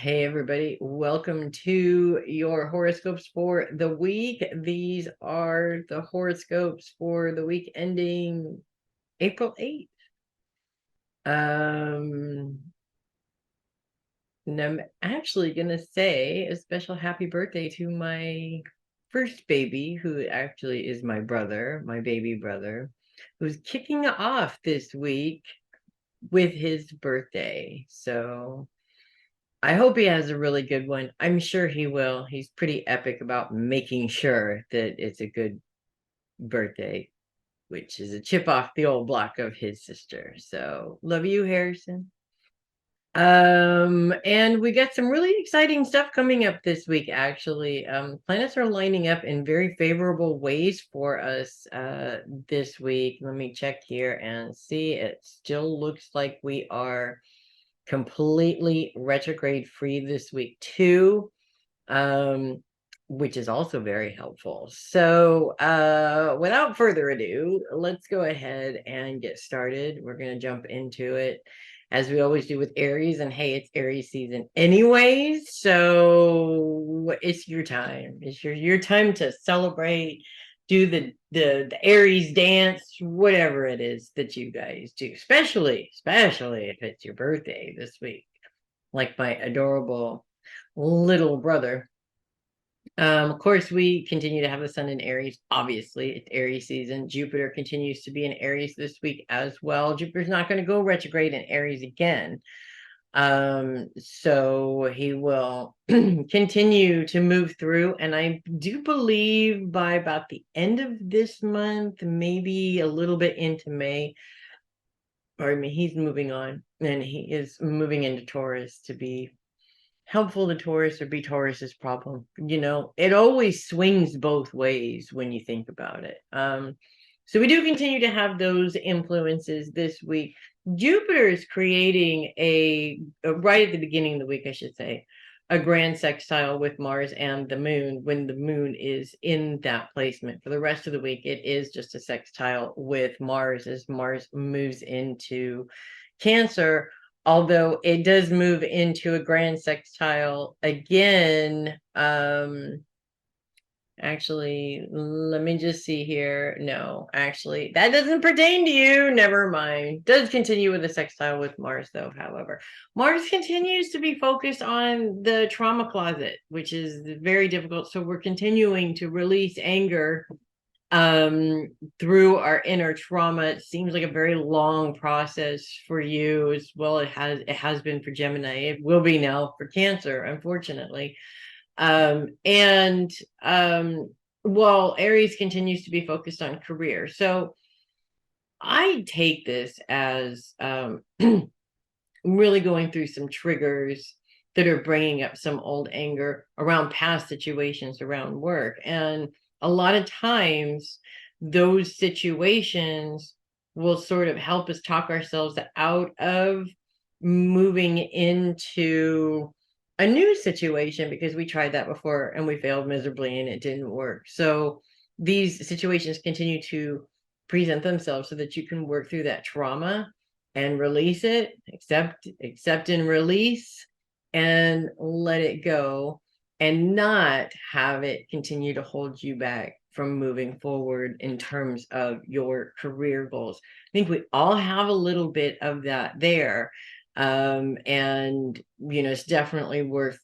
Hey everybody, welcome to your horoscopes for the week. These are the horoscopes for the week ending April 8th. And I'm actually gonna say a special happy birthday to my first baby, who actually is my brother, my baby brother, who's kicking off this week with his birthday. So I hope he has a really good one. I'm sure he will. He's pretty epic about making sure that it's a good birthday, which is a chip off the old block of his sister. So love you, Harrison. And we got some really exciting stuff coming up this week, actually. Planets are lining up in very favorable ways for us this week. Let me check here and see. It still looks like we are completely retrograde free this week too, which is also very helpful. So without further ado, let's go ahead and get started. We're going to jump into it as we always do with Aries. And hey, it's Aries season anyways, so it's your time. It's your time to celebrate, do the Aries dance, whatever it is that you guys do, especially if it's your birthday this week, like my adorable little brother. Of course, we continue to have the sun in Aries. Obviously, it's Aries season. Jupiter continues to be in Aries this week as well. Jupiter's not going to go retrograde in Aries again. So he will continue to move through, and I do believe by about the end of this month, maybe a little bit into May, or I mean, he's moving on, and he is moving into Taurus to be helpful to Taurus or be Taurus's problem. It always swings both ways when you think about it. So we do continue to have those influences this week. Jupiter is creating right at the beginning of the week, I should say, a grand sextile with Mars and the moon when the moon is in that placement. For the rest of the week, it is just a sextile with Mars as Mars moves into Cancer, although it does move into a grand sextile again. Actually, let me just see here. No, actually, that doesn't pertain to you. Never mind. Does continue with a sextile with Mars, though. However, Mars continues to be focused on the trauma closet, which is very difficult. So we're continuing to release anger through our inner trauma. It seems like a very long process for you as well. It has been for Gemini. It will be now for Cancer, unfortunately. And well, Aries continues to be focused on career. So I take this as really going through some triggers that are bringing up some old anger around past situations around work. And a lot of times those situations will sort of help us talk ourselves out of moving into a new situation, because we tried that before and we failed miserably and it didn't work. So these situations continue to present themselves so that you can work through that trauma and release it, accept and release, and let it go, and not have it continue to hold you back from moving forward in terms of your career goals. I think we all have a little bit of that there. And it's definitely worth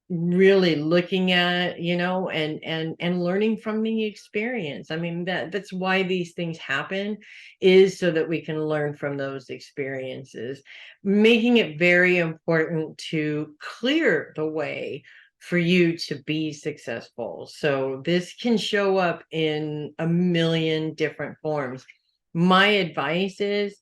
really looking at, and learning from the experience. I mean, that's why these things happen, is so that we can learn from those experiences, making it very important to clear the way for you to be successful. So this can show up in a million different forms. My advice is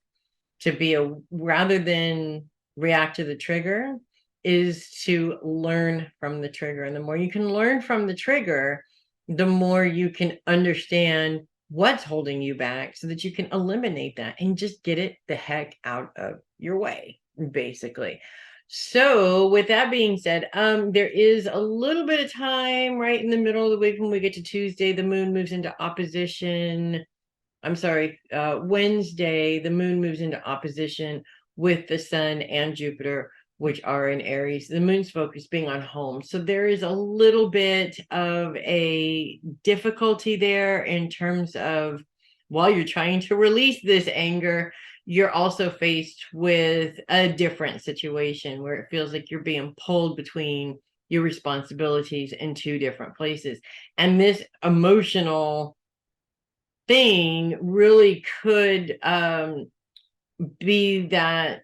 to rather than react to the trigger, is to learn from the trigger. And the more you can learn from the trigger, the more you can understand what's holding you back, so that you can eliminate that and just get it the heck out of your way, basically. So with that being said, there is a little bit of time right in the middle of the week when we get to Tuesday. The moon moves into opposition. I'm sorry, Wednesday, the moon moves into opposition with the sun and Jupiter, which are in Aries, the moon's focus being on home. So there is a little bit of a difficulty there in terms of, while you're trying to release this anger, you're also faced with a different situation where it feels like you're being pulled between your responsibilities in two different places. And this emotional thing really could be that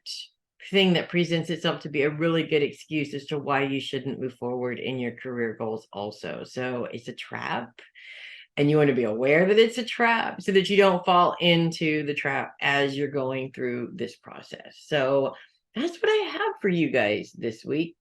thing that presents itself to be a really good excuse as to why you shouldn't move forward in your career goals also. So it's a trap, and you want to be aware that it's a trap so that you don't fall into the trap as you're going through this process. So that's what I have for you guys this week.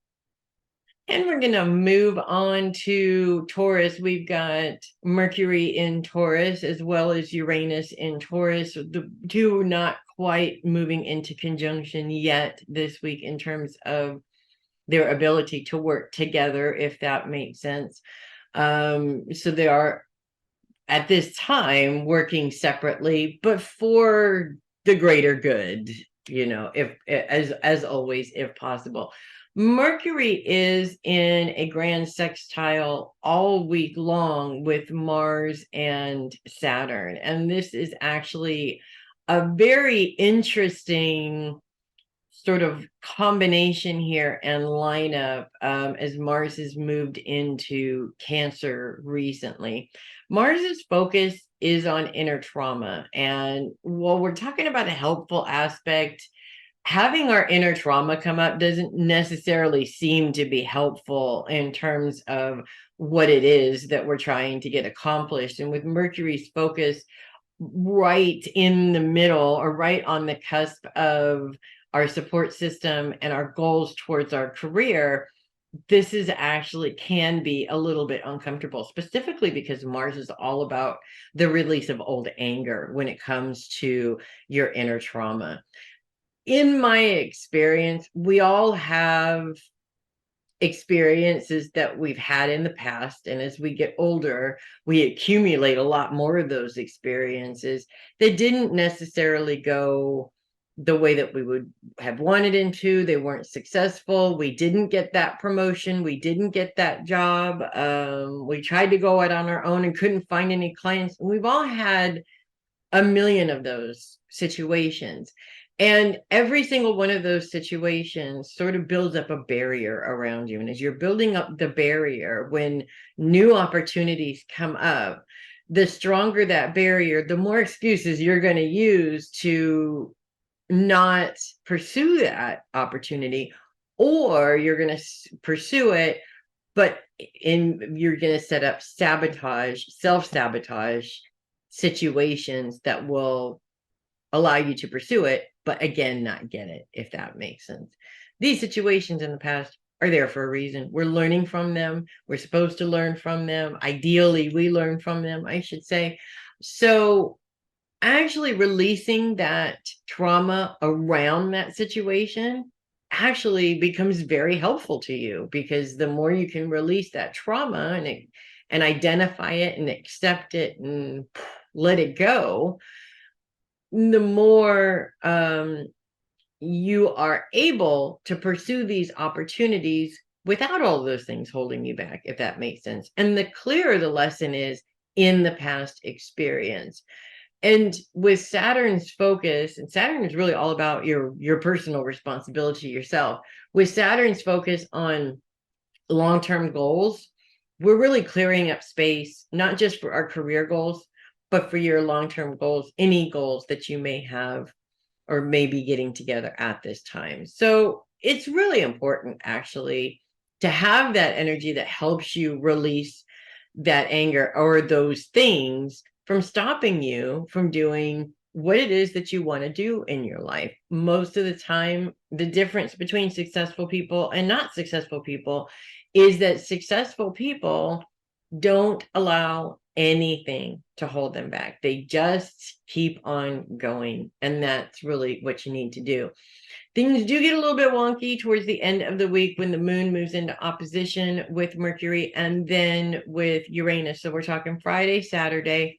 And we're going to move on to Taurus. We've got Mercury in Taurus as well as Uranus in Taurus. The two not quite moving into conjunction yet this week in terms of their ability to work together, if that makes sense. So they are at this time working separately, but for the greater good, if as always, if possible. Mercury is in a grand sextile all week long with Mars and Saturn. And this is actually a very interesting sort of combination here and lineup as Mars has moved into Cancer recently. Mars's focus is on inner trauma. And while we're talking about a helpful aspect, having our inner trauma come up doesn't necessarily seem to be helpful in terms of what it is that we're trying to get accomplished. And with Mercury's focus right in the middle or right on the cusp of our support system and our goals towards our career, this is actually can be a little bit uncomfortable, specifically because Mars is all about the release of old anger when it comes to your inner trauma. In my experience, we all have experiences that we've had in the past, and as we get older, we accumulate a lot more of those experiences that didn't necessarily go the way that we would have wanted into. They weren't successful. We didn't get that promotion. We didn't get that job. We tried to go out on our own and couldn't find any clients. And we've all had a million of those situations. And every single one of those situations sort of builds up a barrier around you. And as you're building up the barrier, when new opportunities come up, the stronger that barrier, the more excuses you're going to use to not pursue that opportunity, or you're going to pursue it, but you're going to set up self-sabotage situations that will allow you to pursue it, but again, not get it, if that makes sense. These situations in the past are there for a reason. We're learning from them. We're supposed to learn from them. Ideally, we learn from them, I should say. So actually releasing that trauma around that situation actually becomes very helpful to you, because the more you can release that trauma and identify it and accept it and let it go, the more you are able to pursue these opportunities without all those things holding you back, if that makes sense. And the clearer the lesson is in the past experience. And with Saturn's focus, and Saturn is really all about your personal responsibility yourself. With Saturn's focus on long-term goals, we're really clearing up space, not just for our career goals, but for your long-term goals, any goals that you may have or may be getting together at this time. So it's really important, actually, to have that energy that helps you release that anger or those things from stopping you from doing what it is that you want to do in your life. Most of the time, the difference between successful people and not successful people is that successful people don't allow anything to hold them back. They just keep on going. And that's really what you need to do. Things do get a little bit wonky towards the end of the week when the moon moves into opposition with Mercury and then with Uranus. So we're talking Friday, Saturday.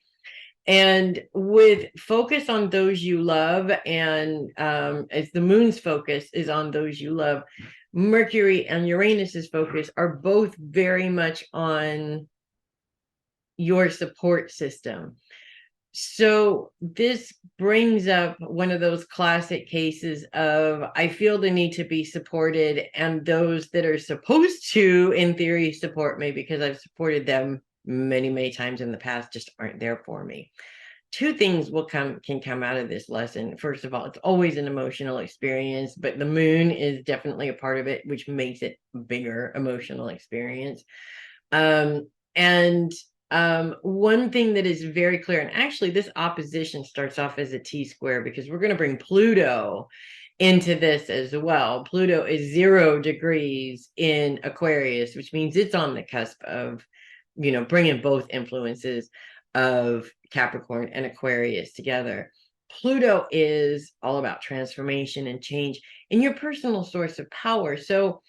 And with focus on those you love, and as the moon's focus is on those you love, Mercury and Uranus's focus are both very much on your support system. So this brings up one of those classic cases of, I feel the need to be supported, and those that are supposed to, in theory, support me because I've supported them many, many times in the past, just aren't there for me. Two things can come out of this lesson. First of all, it's always an emotional experience, but the moon is definitely a part of it, which makes it a bigger emotional experience. And one thing that is very clear, and actually this opposition starts off as a T-square because we're going to bring Pluto into this as well. Pluto is 0 degrees in Aquarius, which means it's on the cusp of, bringing both influences of Capricorn and Aquarius together. Pluto is all about transformation and change in your personal source of power. So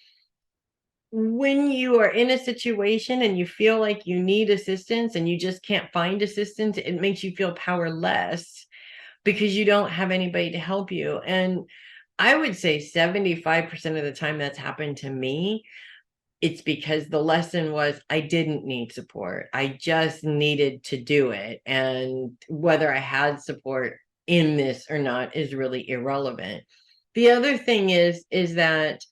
when you are in a situation and you feel like you need assistance and you just can't find assistance, it makes you feel powerless because you don't have anybody to help you. And I would say 75% of the time that's happened to me, it's because the lesson was I didn't need support. I just needed to do it. And whether I had support in this or not is really irrelevant. The other thing is that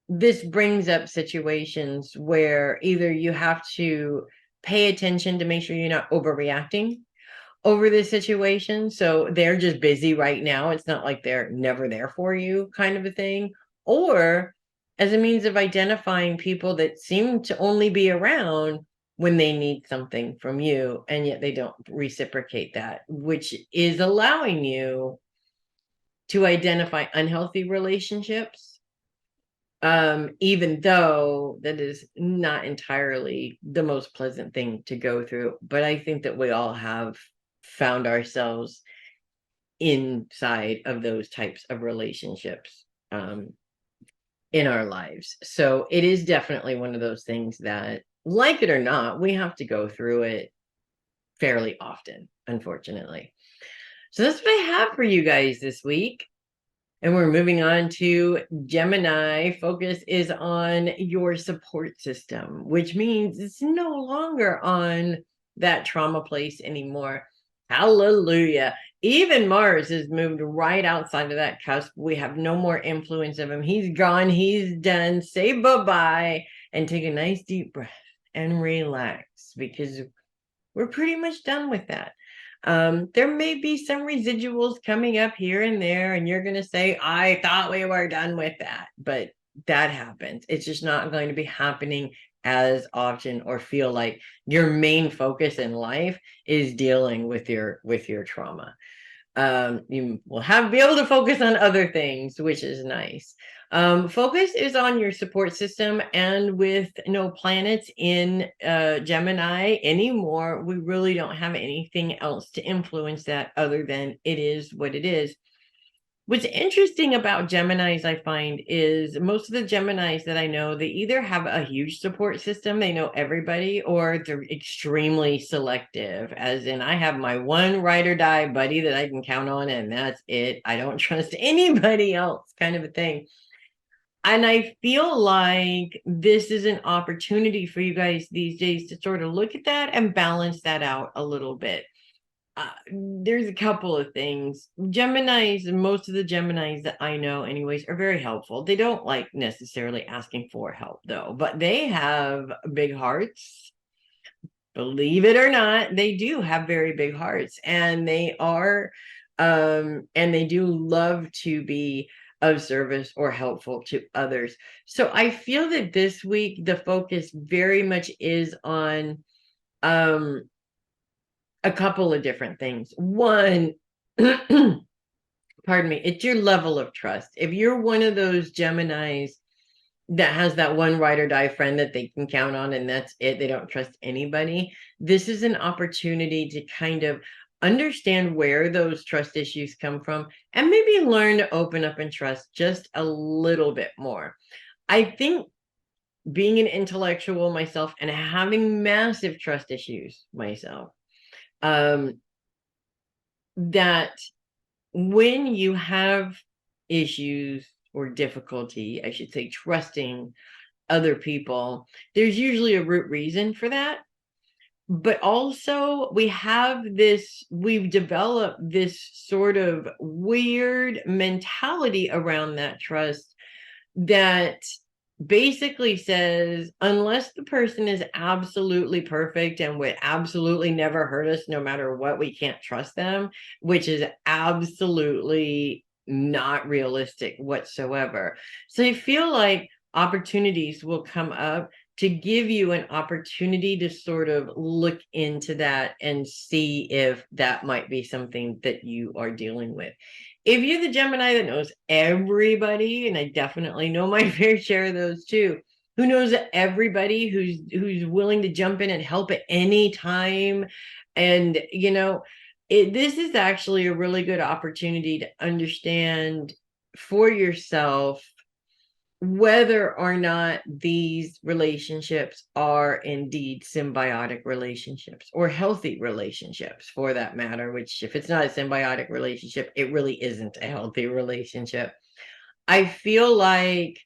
this brings up situations where either you have to pay attention to make sure you're not overreacting over this situation. So they're just busy right now. It's not like they're never there for you, kind of a thing. Or as a means of identifying people that seem to only be around when they need something from you, and yet they don't reciprocate that, which is allowing you to identify unhealthy relationships, even though that is not entirely the most pleasant thing to go through. But I think that we all have found ourselves inside of those types of relationships in our lives. So it is definitely one of those things that, like it or not, we have to go through it fairly often, unfortunately. So that's what I have for you guys this week. And we're moving on to Gemini. Focus is on your support system, which means it's no longer on that trauma place anymore. Hallelujah. Even Mars has moved right outside of that cusp. We have no more influence of him. He's gone. He's done. Say bye-bye and take a nice deep breath and relax, because we're pretty much done with that. There may be some residuals coming up here and there, and you're going to say, I thought we were done with that, but that happens. It's just not going to be happening as often, or feel like your main focus in life is dealing with your trauma. You will be able to focus on other things, which is nice. Focus is on your support system, and with no planets in Gemini anymore, we really don't have anything else to influence that other than it is what it is. What's interesting about Geminis, I find, is most of the Geminis that I know, they either have a huge support system, they know everybody, or they're extremely selective, as in, I have my one ride or die buddy that I can count on, and that's it. I don't trust anybody else, kind of a thing. And I feel like this is an opportunity for you guys these days to sort of look at that and balance that out a little bit. There's a couple of things. Geminis, most of the Geminis that I know anyways, are very helpful. They don't like necessarily asking for help though, but they have big hearts. Believe it or not, they do have very big hearts, and they do love to be of service or helpful to others. So I feel that this week the focus very much is on a couple of different things. One, pardon me, it's your level of trust. If you're one of those Geminis that has that one ride or die friend that they can count on, and that's it, they don't trust anybody, this is an opportunity to kind of understand where those trust issues come from, and maybe learn to open up and trust just a little bit more. I think, being an intellectual myself and having massive trust issues myself, that when you have issues or difficulty, I should say, trusting other people, there's usually a root reason for that. But also we've developed this sort of weird mentality around that trust that basically says, unless the person is absolutely perfect and would absolutely never hurt us no matter what, we can't trust them, which is absolutely not realistic whatsoever. So I feel like opportunities will come up to give you an opportunity to sort of look into that and see if that might be something that you are dealing with. If you're the Gemini that knows everybody, and I definitely know my fair share of those too, who knows everybody, who's willing to jump in and help at any time, and this is actually a really good opportunity to understand for yourself whether or not these relationships are indeed symbiotic relationships or healthy relationships, for that matter, which if it's not a symbiotic relationship, it really isn't a healthy relationship. I feel like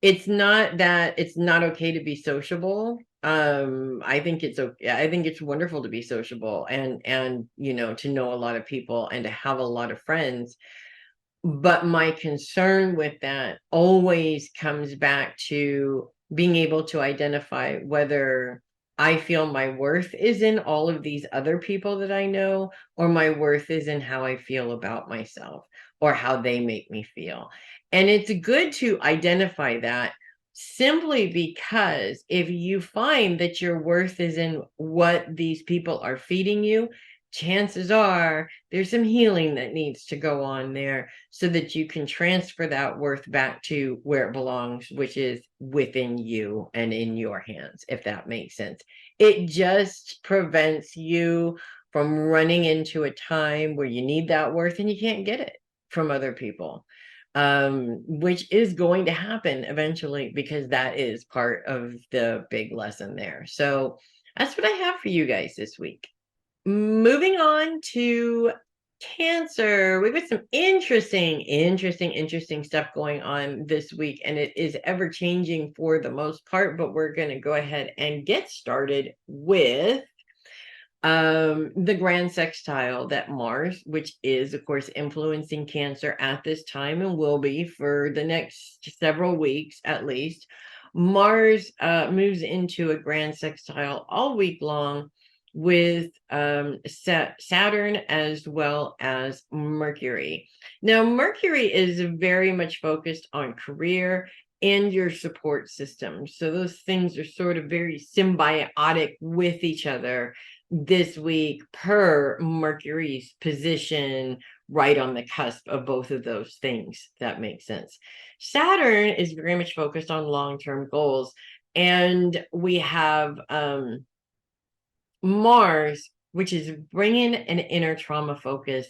it's not okay to be sociable. I think it's okay. I think it's wonderful to be sociable and to know a lot of people and to have a lot of friends. But my concern with that always comes back to being able to identify whether I feel my worth is in all of these other people that I know, or my worth is in how I feel about myself or how they make me feel. And it's good to identify that, simply because if you find that your worth is in what these people are feeding you, chances are there's some healing that needs to go on there so that you can transfer that worth back to where it belongs, which is within you and in your hands, if that makes sense. It just prevents you from running into a time where you need that worth and you can't get it from other people, which is going to happen eventually, because that is part of the big lesson there. So that's what I have for you guys this week. Moving on to Cancer, we've got some interesting stuff going on this week, and it is ever changing for the most part, but we're going to go ahead and get started with the grand sextile that Mars, which is of course influencing Cancer at this time and will be for the next several weeks at least. Mars moves into a grand sextile all week long with Saturn as well as Mercury. Now, Mercury is very much focused on career and your support system. So those things are sort of very symbiotic with each other this week, per Mercury's position right on the cusp of both of those things. That makes sense. Saturn is very much focused on long-term goals, and we have Mars, which is bringing an inner trauma focus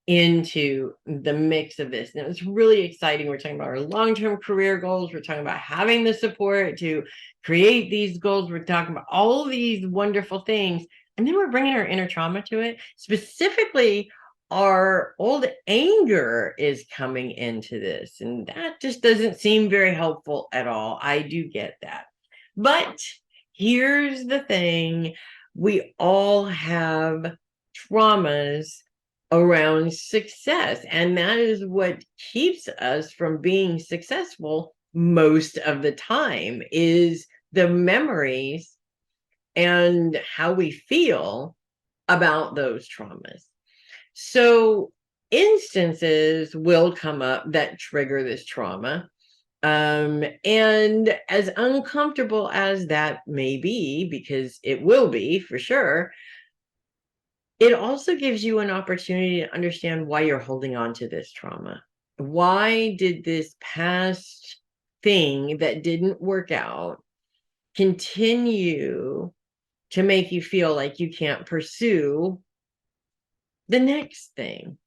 into the mix of this. Now, it's really exciting. We're talking about our long-term career goals. We're talking about having the support to create these goals. We're talking about all these wonderful things. And then we're bringing our inner trauma to it. Specifically, our old anger is coming into this. And that just doesn't seem very helpful at all. I do get that. But here's the thing. We all have traumas around success, and that is what keeps us from being successful most of the time, is the memories and how we feel about those traumas. So instances will come up that trigger this trauma. And as uncomfortable as that may be, because it will be for sure, it also gives you an opportunity to understand why you're holding on to this trauma. Why did this past thing that didn't work out continue to make you feel like you can't pursue the next thing?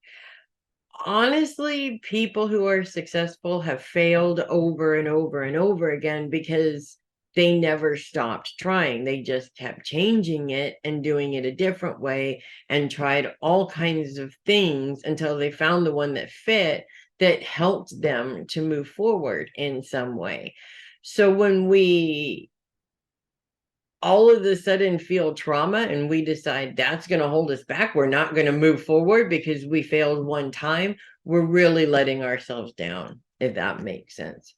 Honestly, people who are successful have failed over and over and over again because they never stopped trying. They just kept changing it and doing it a different way and tried all kinds of things until they found the one that fit, that helped them to move forward in some way. So when we all of a sudden feel trauma and we decide that's going to hold us back, we're not going to move forward because we failed one time, we're really letting ourselves down, if that makes sense.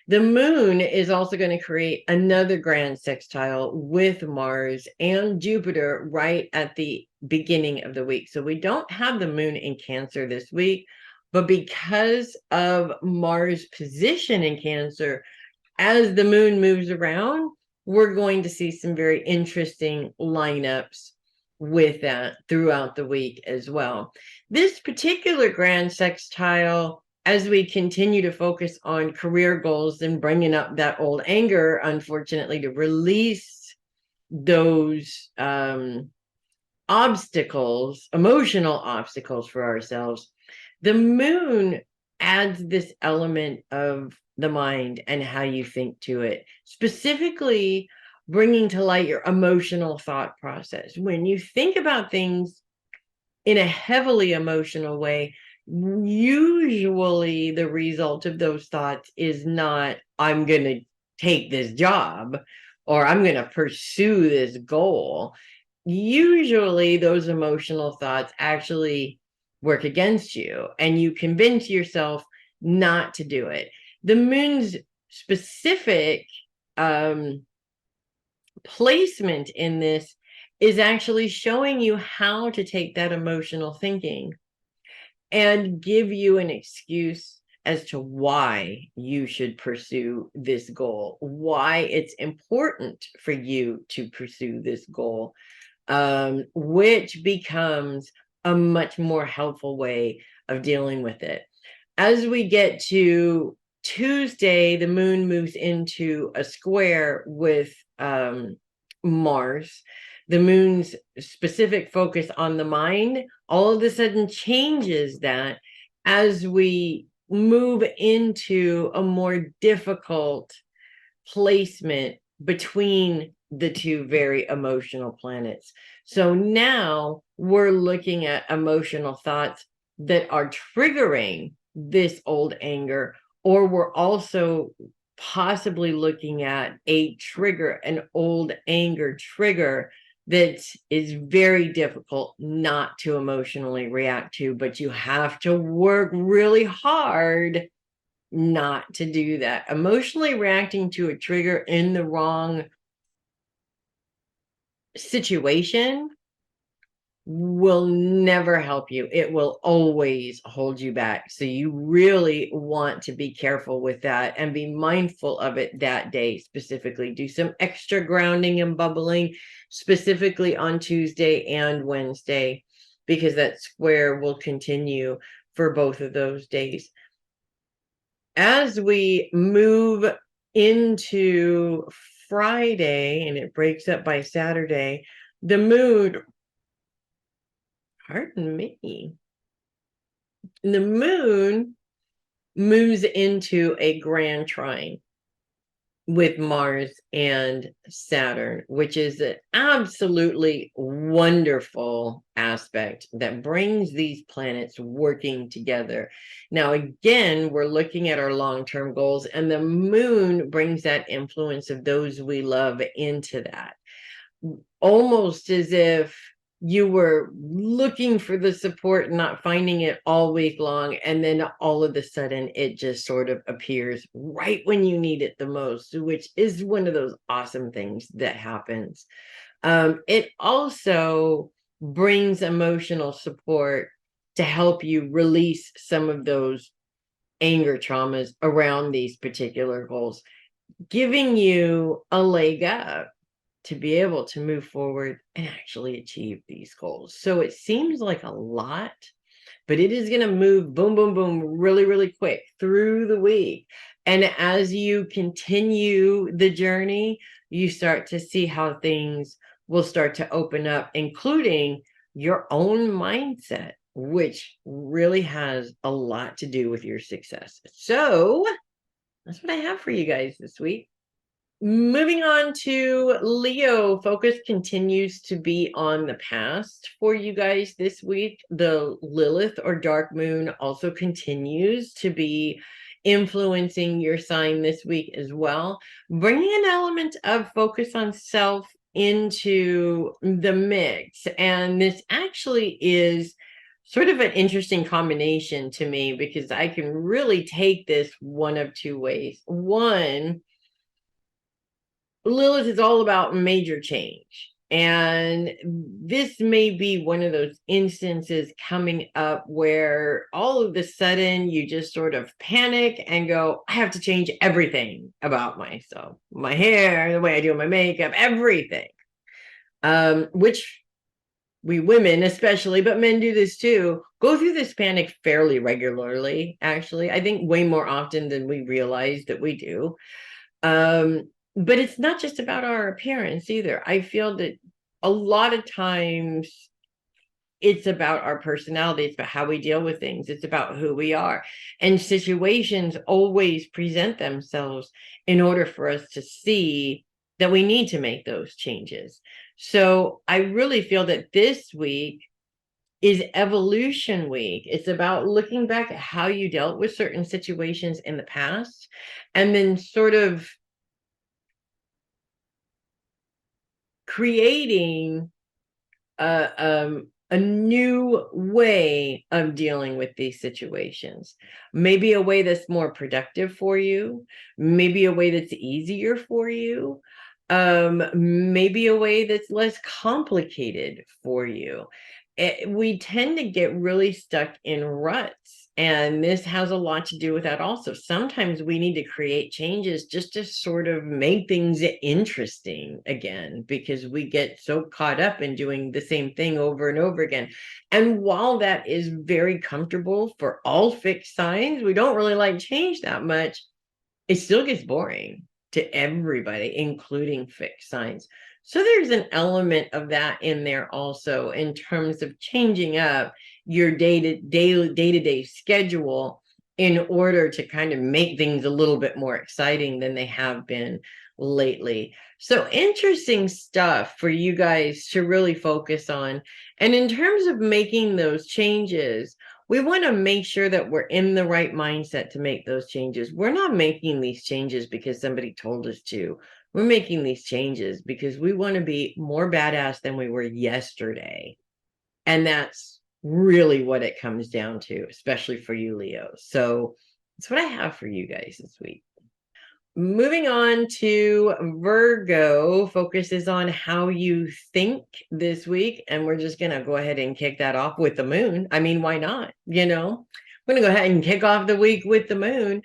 The moon is also going to create another grand sextile with Mars and Jupiter right at the beginning of the week. So we don't have the moon in Cancer this week, but because of Mars' position in Cancer, as the moon moves around, we're going to see some very interesting lineups with that throughout the week as well. This particular grand sextile, as we continue to focus on career goals and bringing up that old anger, unfortunately, to release those obstacles, emotional obstacles for ourselves, the moon adds this element of the mind and how you think to it, specifically bringing to light your emotional thought process. When you think about things in a heavily emotional way, usually the result of those thoughts is not, I'm going to take this job or I'm going to pursue this goal. Usually those emotional thoughts actually work against you and you convince yourself not to do it. The moon's specific placement in this is actually showing you how to take that emotional thinking and give you an excuse as to why you should pursue this goal, why it's important for you to pursue this goal, which becomes a much more helpful way of dealing with it. As we get to Tuesday, the moon moves into a square with Mars. The moon's specific focus on the mind all of a sudden changes that as we move into a more difficult placement between the two very emotional planets. So now we're looking at emotional thoughts that are triggering this old anger, or we're also possibly looking at a trigger, an old anger trigger that is very difficult not to emotionally react to, but you have to work really hard not to do that. Emotionally reacting to a trigger in the wrong situation will never help you. It will always hold you back. So you really want to be careful with that and be mindful of it that day specifically. Do some extra grounding and bubbling specifically on Tuesday and Wednesday, because that square will continue for both of those days. As we move into Friday and it breaks up by Saturday, the moon, pardon me, the moon moves into a grand trine with Mars and Saturn, which is an absolutely wonderful aspect that brings these planets working together. Now, again, we're looking at our long-term goals, and the moon brings that influence of those we love into that. Almost as if you were looking for the support, not finding it all week long, and then all of a sudden it just sort of appears right when you need it the most, which is one of those awesome things that happens. It also brings emotional support to help you release some of those anger traumas around these particular goals, giving you a leg up to be able to move forward and actually achieve these goals. So it seems like a lot, but it is going to move boom, boom, boom, really, really quick through the week. And as you continue the journey, you start to see how things will start to open up, including your own mindset, which really has a lot to do with your success. So that's what I have for you guys this week. Moving on to Leo, focus continues to be on the past for you guys this week. The Lilith or dark moon also continues to be influencing your sign this week as well, bringing an element of focus on self into the mix. And this actually is sort of an interesting combination to me because I can really take this one of two ways. One, Lilith is all about major change. And this may be one of those instances coming up where all of a sudden you just sort of panic and go, I have to change everything about myself, my hair, the way I do my makeup, everything. Which we women especially, but men do this too, go through this panic fairly regularly, actually. I think way more often than we realize that we do. But it's not just about our appearance either. I feel that a lot of times it's about our personality. It's about how we deal with things. It's about who we are. And situations always present themselves in order for us to see that we need to make those changes. So I really feel that this week is evolution week. It's about looking back at how you dealt with certain situations in the past and then sort of creating a new way of dealing with these situations. Maybe a way that's more productive for you, maybe a way that's easier for you, maybe a way that's less complicated for you. We tend to get really stuck in ruts, and this has a lot to do with that also. Sometimes we need to create changes just to sort of make things interesting again, because we get so caught up in doing the same thing over and over again. And while that is very comfortable for all fixed signs, we don't really like change that much, it still gets boring to everybody, including fixed signs. So there's an element of that in there also in terms of changing up your day-to-day schedule in order to kind of make things a little bit more exciting than they have been lately. So interesting stuff for you guys to really focus on. And in terms of making those changes, we want to make sure that we're in the right mindset to make those changes. We're not making these changes because somebody told us to. We're making these changes because we want to be more badass than we were yesterday. And that's really what it comes down to, especially for you, Leo. So that's what I have for you guys this week. Moving on to Virgo, focuses on how you think this week. And we're just going to go ahead and kick that off with the moon. I mean, why not? You know, I'm going to go ahead and kick off the week with the moon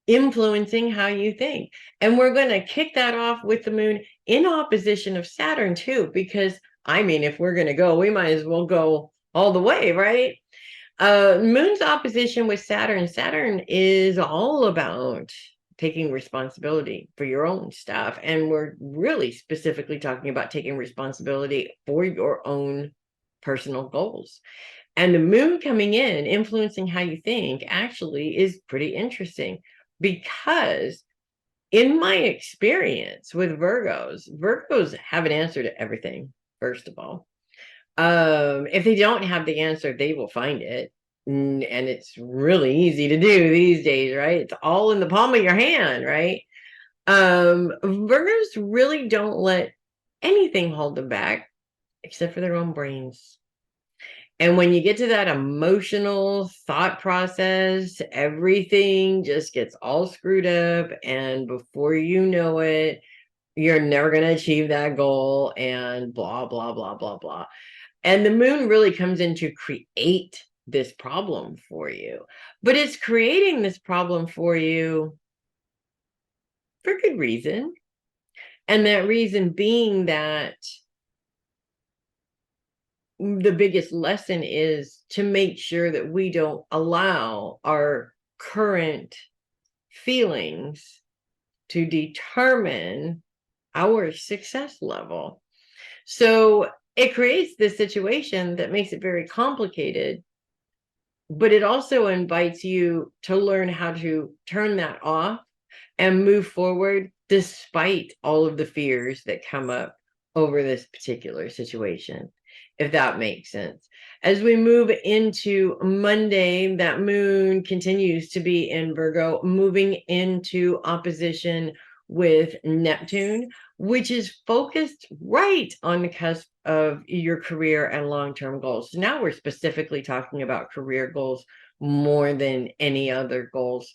influencing how you think. And we're going to kick that off with the moon in opposition of Saturn too, because I mean, if we're going to go, we might as well go all the way, right? Moon's opposition with Saturn. Saturn is all about taking responsibility for your own stuff. And we're really specifically talking about taking responsibility for your own personal goals. And the moon coming in, influencing how you think, actually is pretty interesting because in my experience with Virgos have an answer to everything, first of all. If they don't have the answer, they will find it. And it's really easy to do these days, right? It's all in the palm of your hand, right? Virgos really don't let anything hold them back except for their own brains. And when you get to that emotional thought process, everything just gets all screwed up. And before you know it, you're never going to achieve that goal and blah, blah, blah, blah, blah. And the moon really comes in to create this problem for you. But it's creating this problem for you for good reason. And that reason being that the biggest lesson is to make sure that we don't allow our current feelings to determine our success level. So it creates this situation that makes it very complicated, but it also invites you to learn how to turn that off and move forward despite all of the fears that come up over this particular situation, if that makes sense. As we move into Monday, that moon continues to be in Virgo, moving into opposition with Neptune, which is focused right on the cusp of your career and long-term goals. So now we're specifically talking about career goals more than any other goals.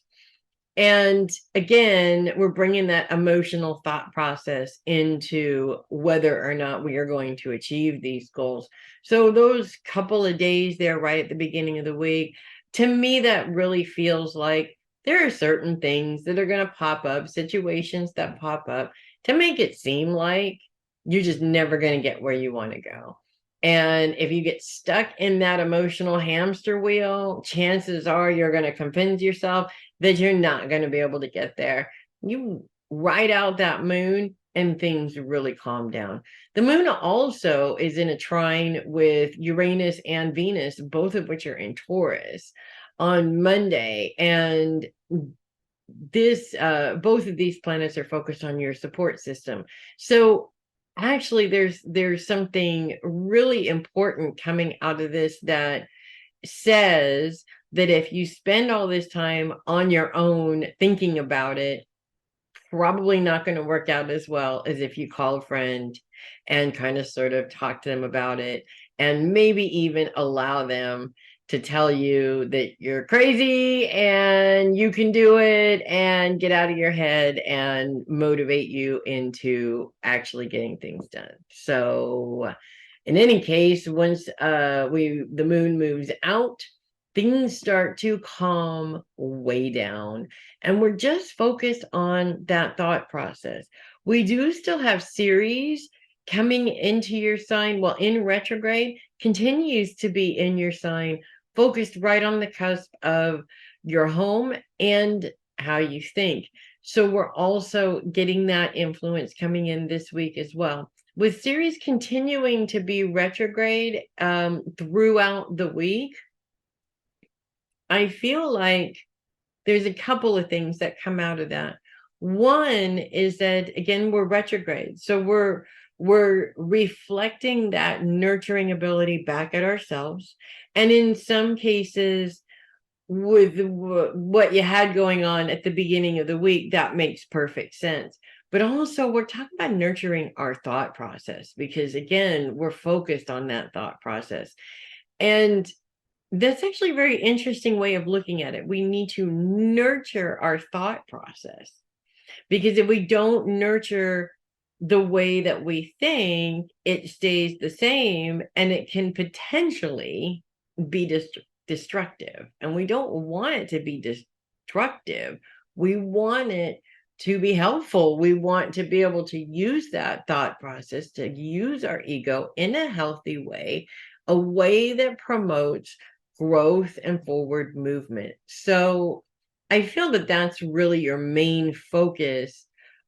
And again, we're bringing that emotional thought process into whether or not we are going to achieve these goals. So those couple of days there right at the beginning of the week, to me, that really feels like there are certain things that are going to pop up, situations that pop up to make it seem like you're just never going to get where you want to go. And if you get stuck in that emotional hamster wheel, chances are you're going to convince yourself that you're not going to be able to get there. You ride out that moon and things really calm down. The moon also is in a trine with Uranus and Venus, both of which are in Taurus on Monday. And this both of these planets are focused on your support system. So actually there's something really important coming out of this that says that if you spend all this time on your own thinking about it, probably not going to work out as well as if you call a friend and kind of sort of talk to them about it, and maybe even allow them to tell you that you're crazy and you can do it and get out of your head and motivate you into actually getting things done. So in any case, once the moon moves out, things start to calm way down, and we're just focused on that thought process. We do still have Ceres coming into your sign, well, in retrograde, continues to be in your sign, focused right on the cusp of your home and how you think. So we're also getting that influence coming in this week as well. With Ceres continuing to be retrograde throughout the week, I feel like there's a couple of things that come out of that. One is that, again, we're retrograde. So we're reflecting that nurturing ability back at ourselves. And in some cases, with what you had going on at the beginning of the week, that makes perfect sense. But also we're talking about nurturing our thought process, because again, we're focused on that thought process. And that's actually a very interesting way of looking at it. We need to nurture our thought process, because if we don't nurture the way that we think, it stays the same and it can potentially be destructive. And we don't want it to be destructive. We want it to be helpful. We want to be able to use that thought process, to use our ego in a healthy way, a way that promotes growth and forward movement. So I feel that that's really your main focus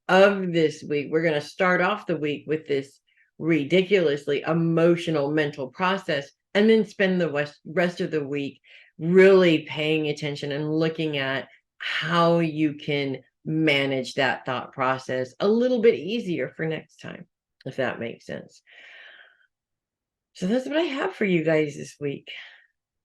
of this week. We're going to start off the week with this ridiculously emotional mental process, and then spend the rest of the week really paying attention and looking at how you can manage that thought process a little bit easier for next time, if that makes sense. So that's what I have for you guys this week.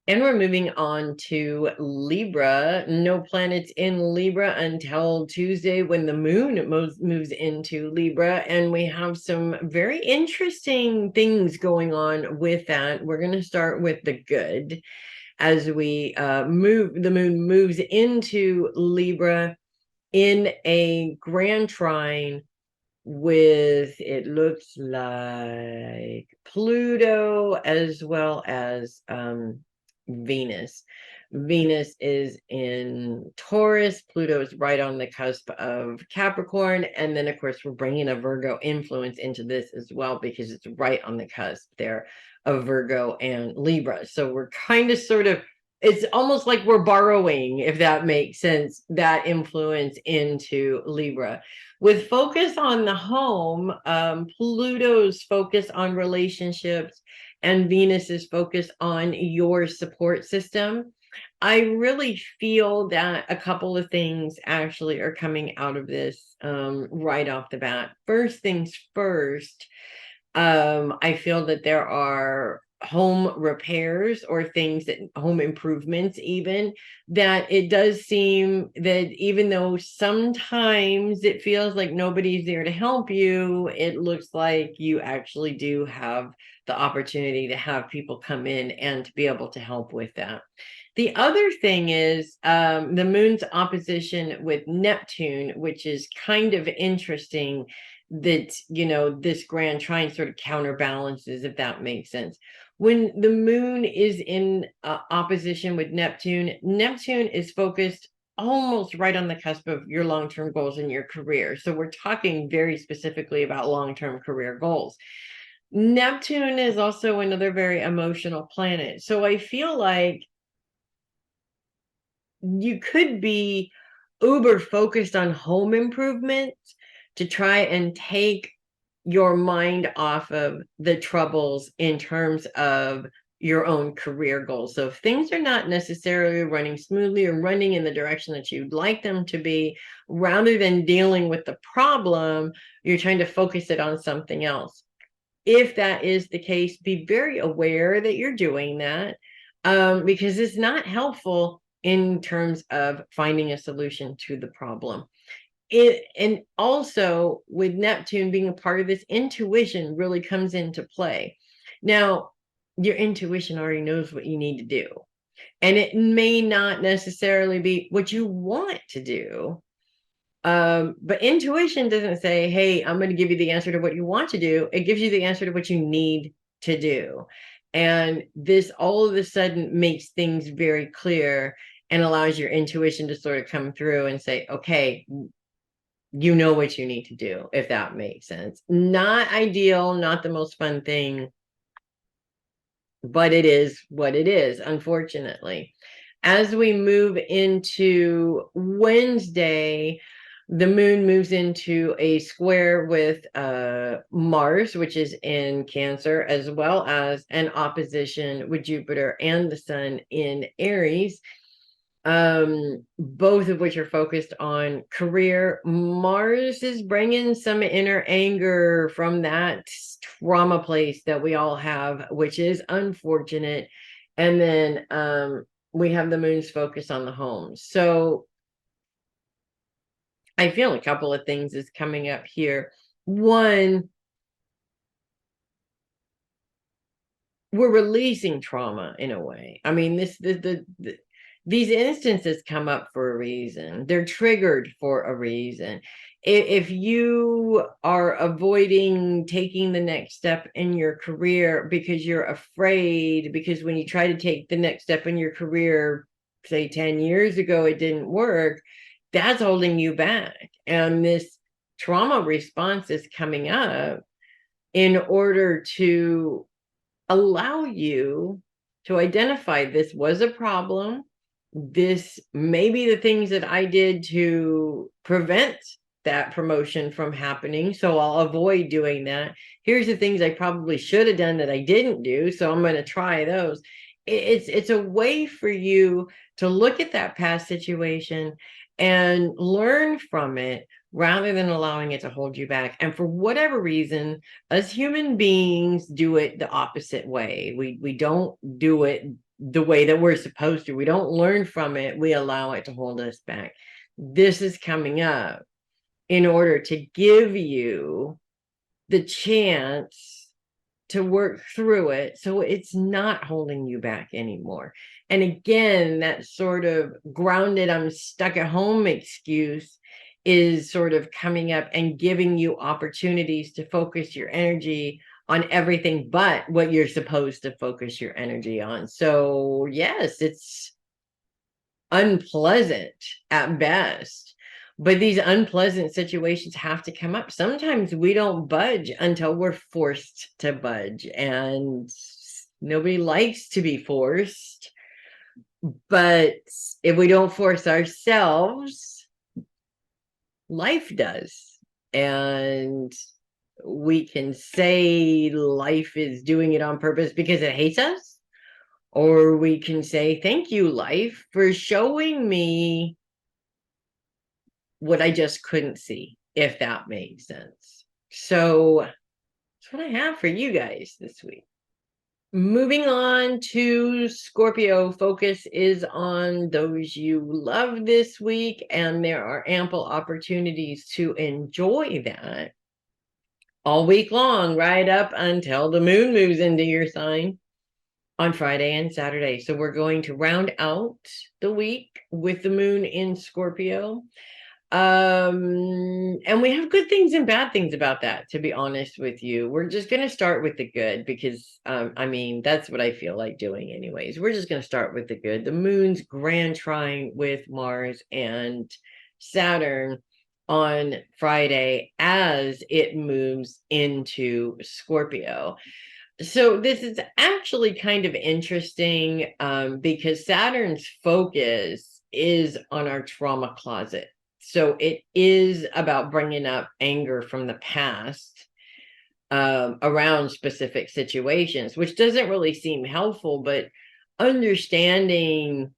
And we're moving on to Libra. No planets in Libra until Tuesday, when the moon moves into Libra. And we have some very interesting things going on with that. We're going to start with the good. As we the moon moves into Libra in a grand trine with, it looks like, Pluto as well as Venus. Venus is in Taurus. Pluto is right on the cusp of Capricorn. And then, of course, we're bringing a Virgo influence into this as well, because it's right on the cusp there of Virgo and Libra. So we're kind of sort of, it's almost like we're borrowing, if that makes sense, that influence into Libra. With focus on the home, Pluto's focus on relationships and Venus is focused on your support system. I really feel that a couple of things actually are coming out of this right off the bat. First things first, I feel that there are home repairs or things that home improvements even, that it does seem that even though sometimes it feels like nobody's there to help you, it looks like you actually do have the opportunity to have people come in and to be able to help with that. The other thing is the moon's opposition with Neptune, which is kind of interesting, that, you know, this grand trine sort of counterbalances, if that makes sense. When the moon is in opposition with Neptune, Neptune is focused almost right on the cusp of your long-term goals in your career. So we're talking very specifically about long-term career goals. Neptune is also another very emotional planet. So I feel like you could be uber focused on home improvement to try and take your mind off of the troubles in terms of your own career goals. So if things are not necessarily running smoothly or running in the direction that you'd like them to be, rather than dealing with the problem, you're trying to focus it on something else. If that is the case, be very aware that you're doing that, because it's not helpful in terms of finding a solution to the problem. And also with Neptune being a part of this, intuition really comes into play. Now, your intuition already knows what you need to do, and it may not necessarily be what you want to do. But intuition doesn't say, hey, I'm going to give you the answer to what you want to do. It gives you the answer to what you need to do. And this all of a sudden makes things very clear and allows your intuition to sort of come through and say, okay, you know what you need to do, if that makes sense. Not ideal, not the most fun thing, but it is what it is, unfortunately. As we move into Wednesday, the moon moves into a square with Mars, which is in Cancer, as well as an opposition with Jupiter and the sun in Aries, both of which are focused on career. Mars is bringing some inner anger from that trauma place that we all have, which is unfortunate. And then we have the moon's focus on the home. So I feel a couple of things is coming up here. One, we're releasing trauma in a way. I mean, these instances come up for a reason. They're triggered for a reason. If you are avoiding taking the next step in your career because you're afraid, because when you try to take the next step in your career, say 10 years ago, it didn't work, that's holding you back. And this trauma response is coming up in order to allow you to identify this was a problem. This may be the things that I did to prevent that promotion from happening, so I'll avoid doing that. Here's the things I probably should have done that I didn't do, so I'm going to try those. It's a way for you to look at that past situation and learn from it rather than allowing it to hold you back. And for whatever reason, us human beings do it the opposite way. We don't do it the way that we're supposed to. We don't learn from it. We allow it to hold us back. This is coming up in order to give you the chance to work through it so it's not holding you back anymore. And again, that sort of grounded, I'm stuck at home excuse is sort of coming up and giving you opportunities to focus your energy on everything but what you're supposed to focus your energy on. So yes, it's unpleasant at best, but these unpleasant situations have to come up. Sometimes we don't budge until we're forced to budge, and nobody likes to be forced. But if we don't force ourselves, life does. And we can say life is doing it on purpose because it hates us, Or we can say, thank you, life, for showing me what I just couldn't see, if that makes sense. So that's what I have for you guys this week. Moving on to Scorpio, focus is on those you love this week, and there are ample opportunities to enjoy that all week long, right up until the moon moves into your sign on Friday and Saturday. So we're going to round out the week with the moon in Scorpio. And we have good things and bad things about that, to be honest with you. We're just going to start with the good because I mean, that's what I feel like doing anyways. We're just going to start with the good. The moon's grand trine with Mars and Saturn on Friday as it moves into Scorpio. So this is actually kind of interesting because Saturn's focus is on our trauma closet. So it is about bringing up anger from the past around specific situations, which doesn't really seem helpful, but understanding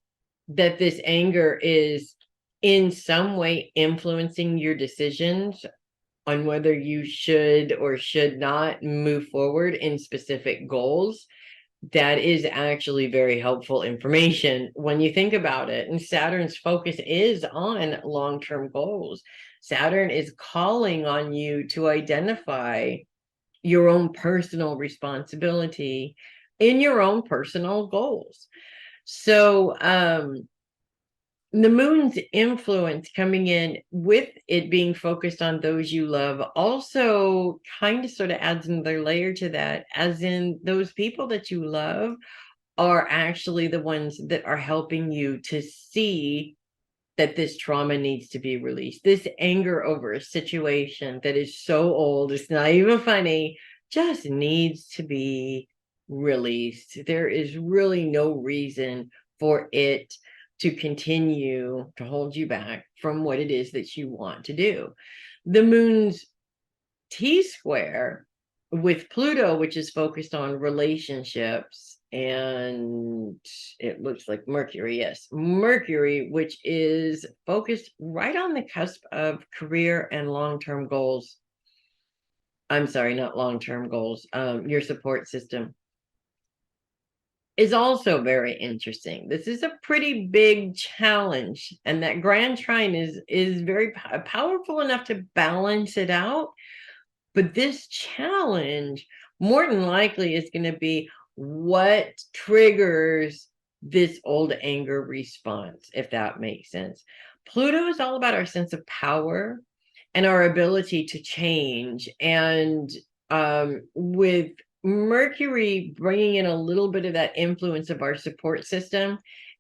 that this anger is in some way influencing your decisions on whether you should or should not move forward in specific goals, that is actually very helpful information when you think about it. And Saturn's focus is on long-term goals. Saturn is calling on you to identify your own personal responsibility in your own personal goals. So the moon's influence coming in with it being focused on those you love also kind of sort of adds another layer to that, as in those people that you love are actually the ones that are helping you to see that this trauma needs to be released. This anger over a situation that is so old, it's not even funny, just needs to be released. There is really no reason for it to continue to hold you back from what it is that you want to do. The moon's T-square with Pluto, which is focused on relationships, and it looks like Mercury, yes, Mercury, which is focused right on the cusp of career and long-term goals. I'm sorry, not long-term goals, your support system is also very interesting. This is a pretty big challenge, and that grand trine is very powerful enough to balance it out. But this challenge more than likely is going to be what triggers this old anger response, if that makes sense. Pluto is all about our sense of power and our ability to change. And with Mercury bringing in a little bit of that influence of our support system,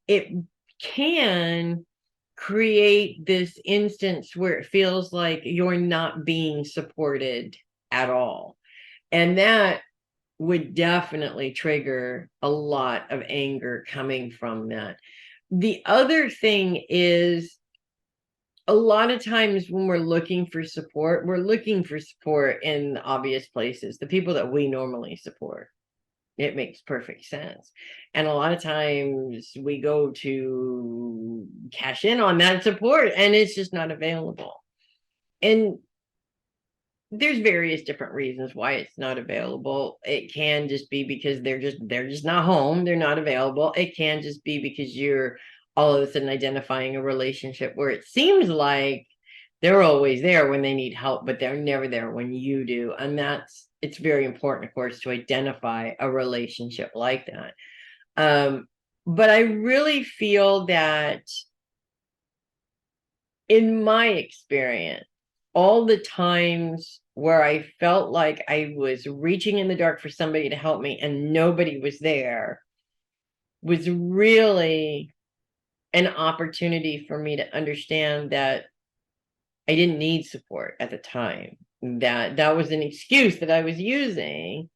it can create this instance where it feels like you're not being supported at all. And that would definitely trigger a lot of anger coming from that. The other thing is, a lot of times when we're looking for support in obvious places, the people that we normally support. It makes perfect sense. And a lot of times we go to cash in on that support and it's just not available. And there's various different reasons why it's not available. It can just be because they're just not home, they're not available. It can just be because you're all of a sudden identifying a relationship where it seems like they're always there when they need help, but they're never there when you do. And it's very important, of course, to identify a relationship like that. But I really feel that in my experience, all the times where I felt like I was reaching in the dark for somebody to help me and nobody was there was really an opportunity for me to understand that I didn't need support at the time. That was an excuse that I was using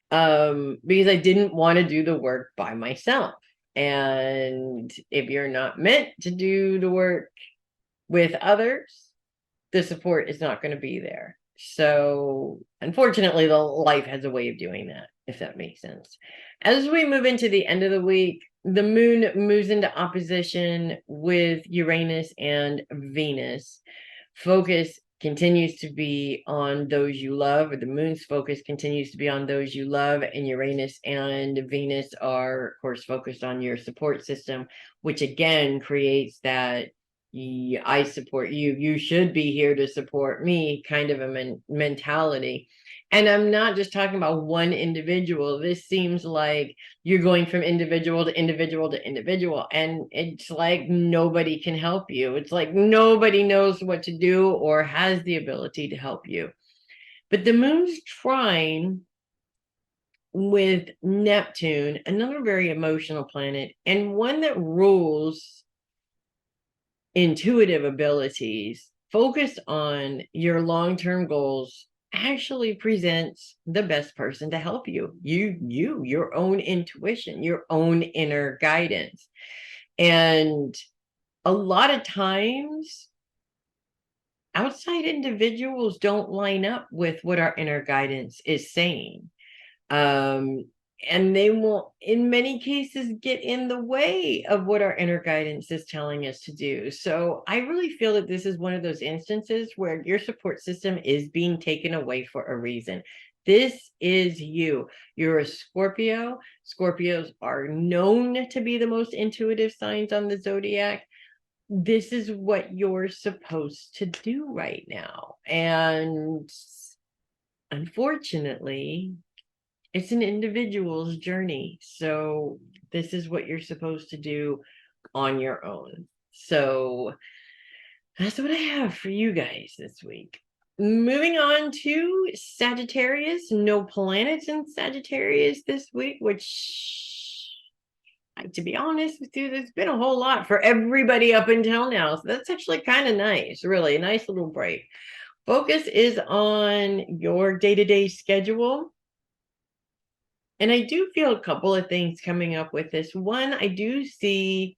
because I didn't want to do the work by myself. And if you're not meant to do the work with others, the support is not going to be there. So unfortunately, the life has a way of doing that. if that makes sense. As we move into the end of the week, the moon moves into opposition with Uranus and Venus. Focus continues to be on those you love, or the moon's focus continues to be on those you love, and Uranus and Venus are, of course, focused on your support system, which again creates that I support you, you should be here to support me kind of a mentality. And I'm not just talking about one individual. This seems like you're going from individual to individual to individual, and it's like nobody can help you. It's like nobody knows what to do or has the ability to help you. But the moon's trine with Neptune, another very emotional planet, and one that rules intuitive abilities, focused on your long-term goals, actually presents the best person to help you. Your own intuition, your own inner guidance. And a lot of times outside individuals don't line up with what our inner guidance is saying. And they will, in many cases, get in the way of what our inner guidance is telling us to do. So I really feel that this is one of those instances where your support system is being taken away for a reason. This is you. You're a Scorpio. Scorpios are known to be the most intuitive signs on the zodiac. This is what you're supposed to do right now. And unfortunately, it's an individual's journey. So this is what you're supposed to do on your own. So that's what I have for you guys this week. Moving on to Sagittarius. No planets in Sagittarius this week, which, to be honest with you, there's been a whole lot for everybody up until now. So that's actually kind of nice, really a nice little break. Focus is on your day-to-day schedule. And I do feel a couple of things coming up with this. One, I do see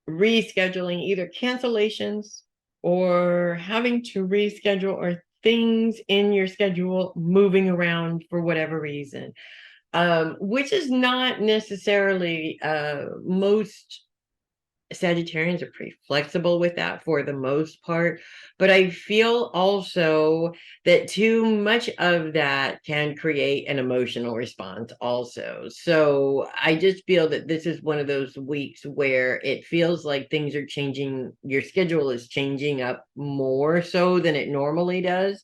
rescheduling, either cancellations or having to reschedule, or things in your schedule moving around for whatever reason, which is not necessarily most Sagittarians are pretty flexible with that for the most part, but I feel also that too much of that can create an emotional response also. So I just feel that this is one of those weeks where it feels like things are changing, your schedule is changing up more so than it normally does.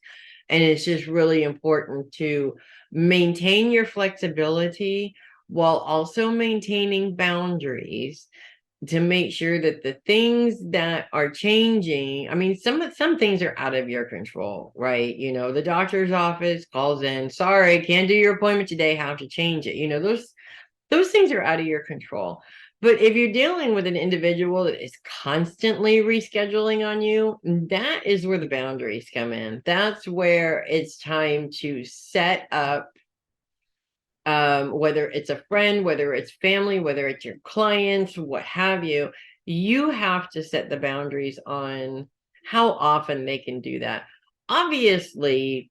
And it's just really important to maintain your flexibility while also maintaining boundaries, to make sure that the things that are changing, I mean, some things are out of your control, right? You know, the doctor's office calls in, sorry, can't do your appointment today, have to change it. You know, those things are out of your control. But if you're dealing with an individual that is constantly rescheduling on you, that is where the boundaries come in. That's where it's time to set up, whether it's a friend, whether it's family, whether it's your clients, what have you, you have to set the boundaries on how often they can do that. Obviously,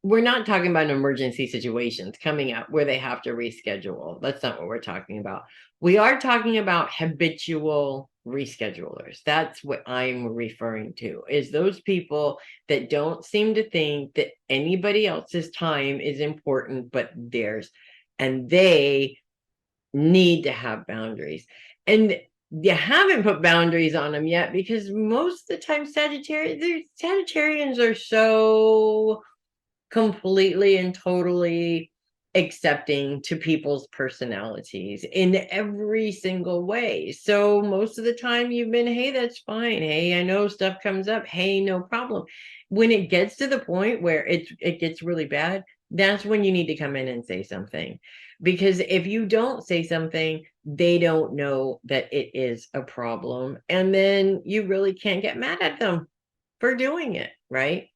we're not talking about emergency situations coming up where they have to reschedule. That's not what we're talking about. We are talking about habitual reschedulers. That's what I'm referring to, is those people that don't seem to think that anybody else's time is important but theirs, and they need to have boundaries. And you haven't put boundaries on them yet, because most of the time Sagittarians are so completely and totally accepting to people's personalities in every single way. So most of the time you've been, hey, that's fine. Hey, I know stuff comes up. Hey, no problem. When it gets to the point where it gets really bad, that's when you need to come in and say something. Because if you don't say something, they don't know that it is a problem. And then you really can't get mad at them for doing it, right?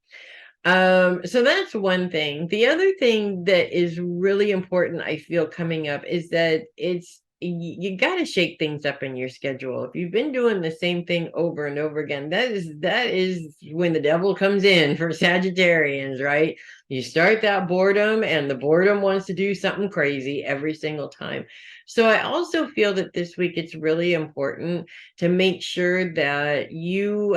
So that's one thing. The other thing that is really important, I feel, coming up is that you got to shake things up in your schedule. If you've been doing the same thing over and over again, that is when the devil comes in for Sagittarians, right? You start that boredom, and the boredom wants to do something crazy every single time. So I also feel that this week it's really important to make sure that you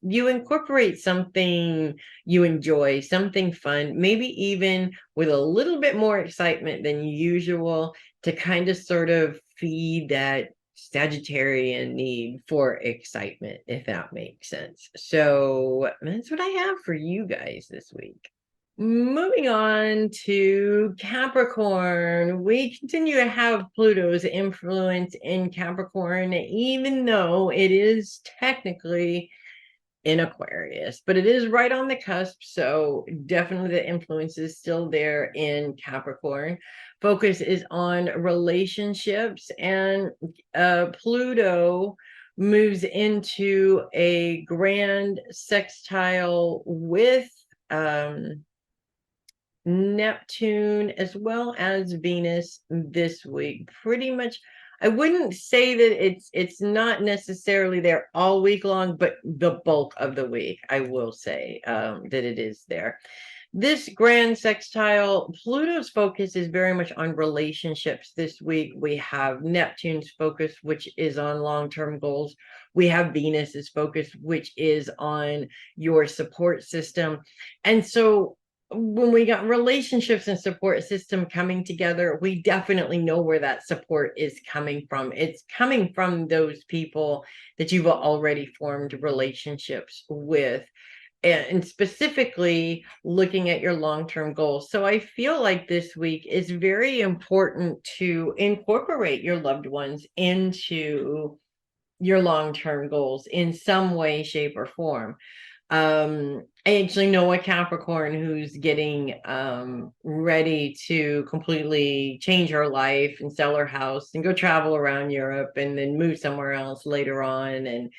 incorporate something you enjoy, something fun, maybe even with a little bit more excitement than usual, to kind of sort of feed that Sagittarian need for excitement, if that makes sense. So that's what I have for you guys this week. Moving on to Capricorn, we continue to have Pluto's influence in Capricorn, even though it is technically in Aquarius, but it is right on the cusp. So definitely the influence is still there in Capricorn. Focus is on relationships, and Pluto moves into a grand sextile with Neptune as well as Venus this week. Pretty much, I wouldn't say that it's not necessarily there all week long, but the bulk of the week, I will say that it is there. This grand sextile, Pluto's focus is very much on relationships this week. We have Neptune's focus, which is on long-term goals. We have Venus's focus, which is on your support system. And so when we got relationships and support system coming together, we definitely know where that support is coming from. It's coming from those people that you've already formed relationships with, and specifically looking at your long-term goals. So I feel like this week is very important to incorporate your loved ones into your long-term goals in some way, shape, or form. I actually know a Capricorn who's getting ready to completely change her life and sell her house and go travel around Europe and then move somewhere else later on, and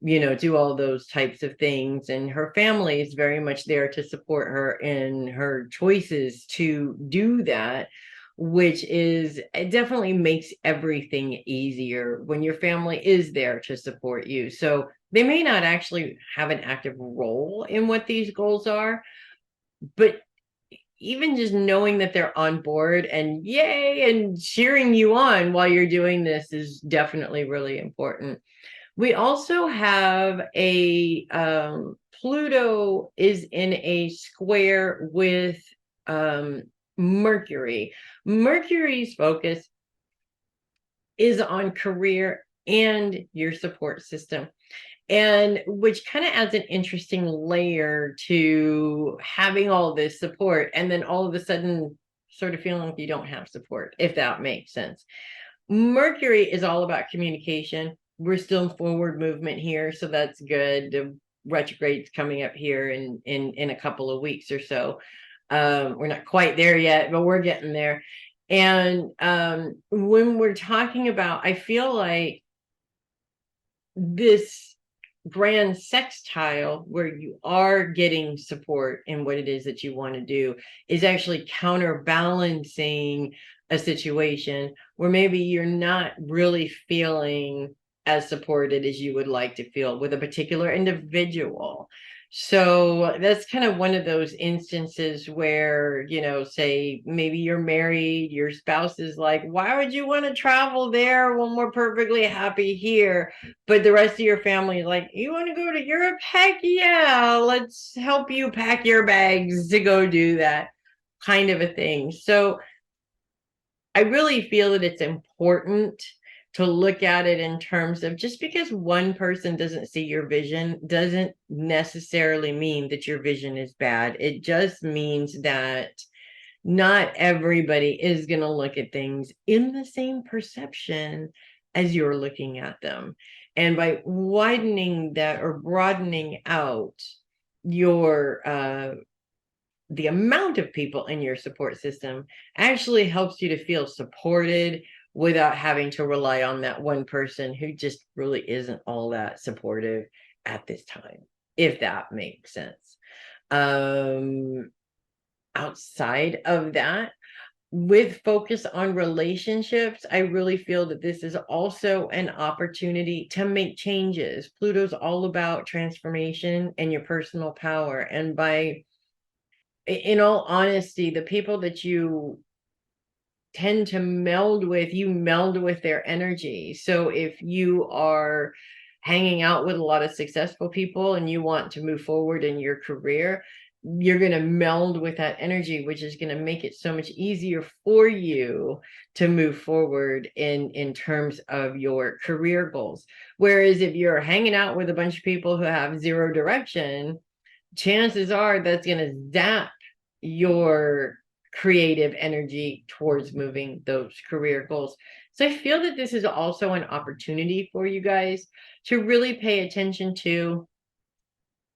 do all those types of things. And her family is very much there to support her in her choices to do that, which is, it definitely makes everything easier when your family is there to support you. So they may not actually have an active role in what these goals are, but even just knowing that they're on board and yay and cheering you on while you're doing this is definitely really important. We also have a Pluto is in a square with Mercury. Mercury's focus is on career and your support system, and which kind of adds an interesting layer to having all this support and then all of a sudden sort of feeling like you don't have support, if that makes sense. Mercury is all about communication. We're still in forward movement here, so that's good. The retrograde's coming up here in a couple of weeks or so. We're not quite there yet, but we're getting there. And when we're talking about, I feel like this grand sextile where you are getting support in what it is that you want to do is actually counterbalancing a situation where maybe you're not really feeling as supported as you would like to feel with a particular individual. So that's kind of one of those instances where, say maybe you're married, your spouse is like, why would you want to travel there when we're perfectly happy here? But the rest of your family is like, you want to go to Europe? Heck yeah, let's help you pack your bags to go do that, kind of a thing. So I really feel that it's important to look at it in terms of, just because one person doesn't see your vision doesn't necessarily mean that your vision is bad. It just means that not everybody is going to look at things in the same perception as you're looking at them. And by widening that or broadening out your the amount of people in your support system actually helps you to feel supported without having to rely on that one person who just really isn't all that supportive at this time, if that makes sense. Outside of that, with focus on relationships, I really feel that this is also an opportunity to make changes. Pluto's all about transformation and your personal power. And by in all honesty, the people that you tend to meld with, you meld with their energy. So if you are hanging out with a lot of successful people and you want to move forward in your career, you're going to meld with that energy, which is going to make it so much easier for you to move forward in terms of your career goals. Whereas if you're hanging out with a bunch of people who have zero direction, chances are that's going to zap your creative energy towards moving those career goals. So I feel that this is also an opportunity for you guys to really pay attention to,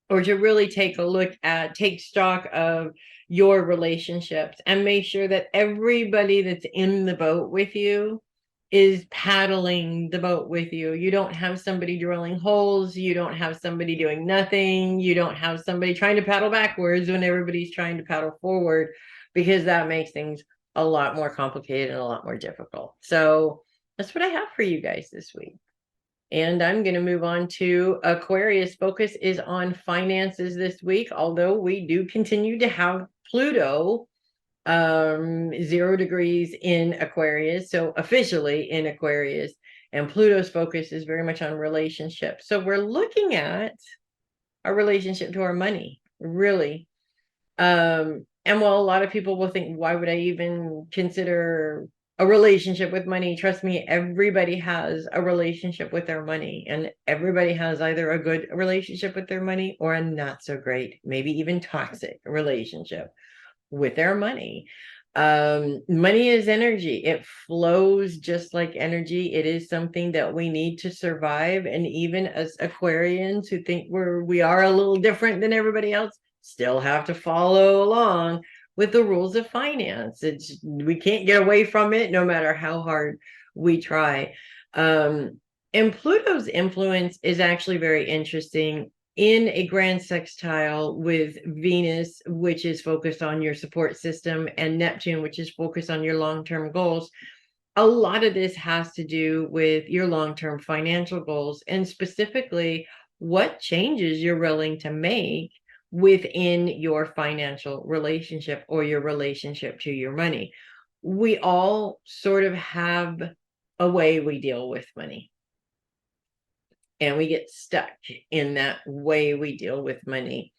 or to really take a look at, take stock of your relationships and make sure that everybody that's in the boat with you is paddling the boat with you. You don't have somebody drilling holes. You don't have somebody doing nothing. You don't have somebody trying to paddle backwards when everybody's trying to paddle forward, because that makes things a lot more complicated and a lot more difficult. So that's what I have for you guys this week. And I'm going to move on to Aquarius. Focus is on finances this week, although we do continue to have Pluto 0 degrees in Aquarius, so officially in Aquarius, and Pluto's focus is very much on relationships. So we're looking at our relationship to our money, really. And while a lot of people will think, why would I even consider a relationship with money? Trust me, everybody has a relationship with their money, and everybody has either a good relationship with their money or a not so great, maybe even toxic relationship with their money. Money is energy. It flows just like energy. It is something that we need to survive. And even as Aquarians who think we are a little different than everybody else, still have to follow along with the rules of finance. We can't get away from it no matter how hard we try. And Pluto's influence is actually very interesting in a grand sextile with Venus, which is focused on your support system, and Neptune, which is focused on your long-term goals. A lot of this has to do with your long-term financial goals, and specifically what changes you're willing to make within your financial relationship or your relationship to your money. We all sort of have a way we deal with money, and we get stuck in that way we deal with money.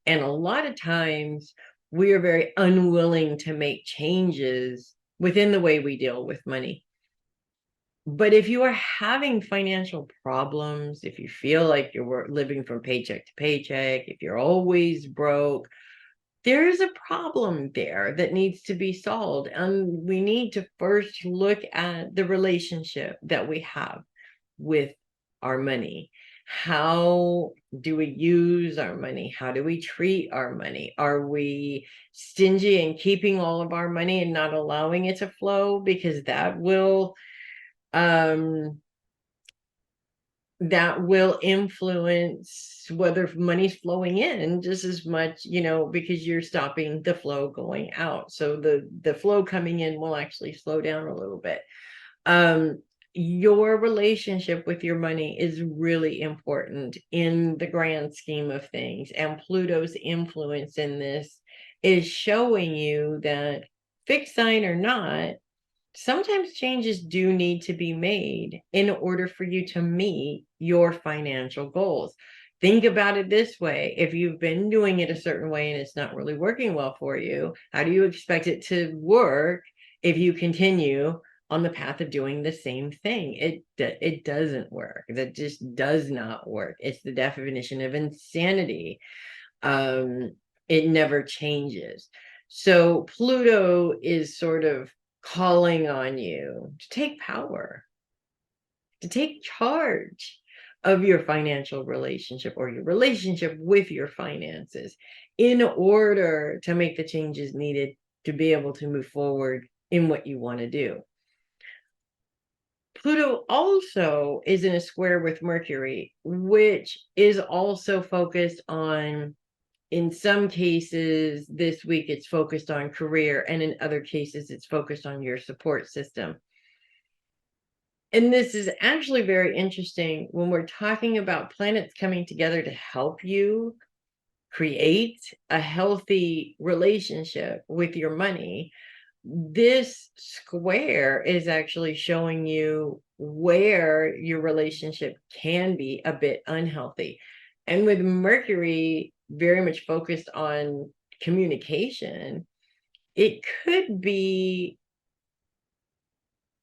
And a lot of times we are very unwilling to make changes within the way we deal with money. But if you are having financial problems, if you feel like you're living from paycheck to paycheck, if you're always broke, there is a problem there that needs to be solved. And we need to first look at the relationship that we have with our money. How do we use our money? How do we treat our money? Are we stingy and keeping all of our money and not allowing it to flow? Because that will influence whether money's flowing in just as much, because you're stopping the flow going out. So the flow coming in will actually slow down a little bit. Your relationship with your money is really important in the grand scheme of things. And Pluto's influence in this is showing you that, fixed sign or not, sometimes changes do need to be made in order for you to meet your financial goals. Think about it this way. If you've been doing it a certain way and it's not really working well for you, how do you expect it to work if you continue on the path of doing the same thing? It doesn't work. That just does not work. It's the definition of insanity. It never changes. So Pluto is sort of calling on you to take power, to take charge of your financial relationship or your relationship with your finances in order to make the changes needed to be able to move forward in what you want to do. Pluto also is in a square with Mercury, which is also focused on, in some cases this week, it's focused on career, and in other cases, it's focused on your support system. And this is actually very interesting when we're talking about planets coming together to help you create a healthy relationship with your money, this square is actually showing you where your relationship can be a bit unhealthy. And with Mercury very much focused on communication, it could be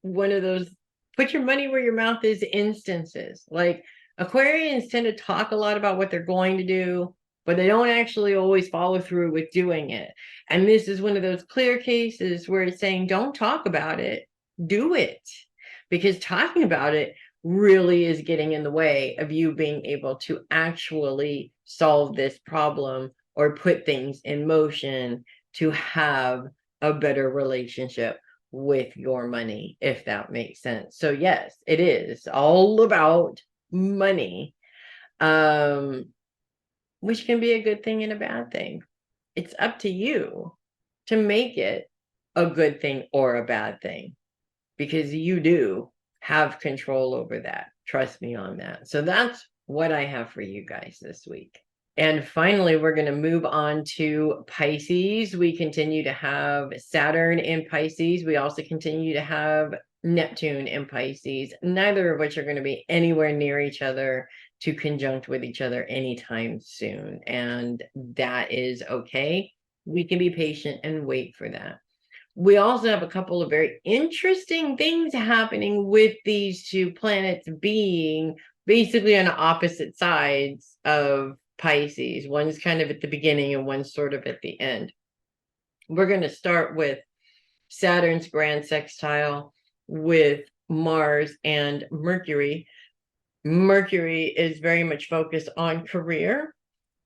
one of those put your money where your mouth is instances. Like, Aquarians tend to talk a lot about what they're going to do, but they don't actually always follow through with doing it. And this is one of those clear cases where it's saying, don't talk about it, do it. Because talking about it really is getting in the way of you being able to actually solve this problem or put things in motion to have a better relationship with your money, if that makes sense. So yes, it is all about money, which can be a good thing and a bad thing. It's up to you to make it a good thing or a bad thing, because you do have control over that. Trust me on that. So that's what I have for you guys this week. And finally, we're going to move on to Pisces. We continue to have Saturn in Pisces. We also continue to have Neptune in Pisces, neither of which are going to be anywhere near each other to conjunct with each other anytime soon. And that is okay. We can be patient and wait for that. We also have a couple of very interesting things happening with these two planets being basically on opposite sides of Pisces. One's kind of at the beginning and one's sort of at the end. We're going to start with Saturn's grand sextile with Mars and Mercury. Mercury is very much focused on career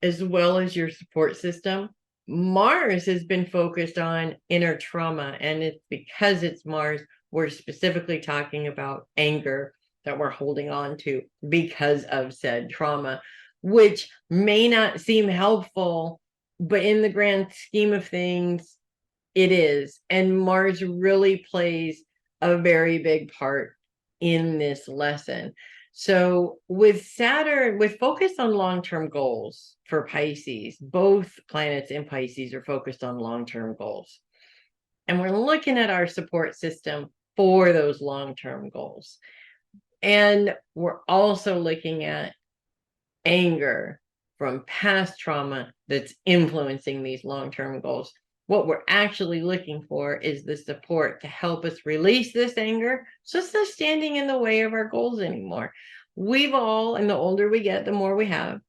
as well as your support system. Mars has been focused on inner trauma, and it's because it's Mars, we're specifically talking about anger that we're holding on to because of said trauma, which may not seem helpful, but in the grand scheme of things, it is. And Mars really plays a very big part in this lesson. So with Saturn, with focus on long-term goals for Pisces, both planets in Pisces are focused on long-term goals. And we're looking at our support system for those long-term goals. And we're also looking at anger from past trauma that's influencing these long-term goals. What we're actually looking for is the support to help us release this anger so it's not standing in the way of our goals anymore. We've all, and the older we get, the more we have,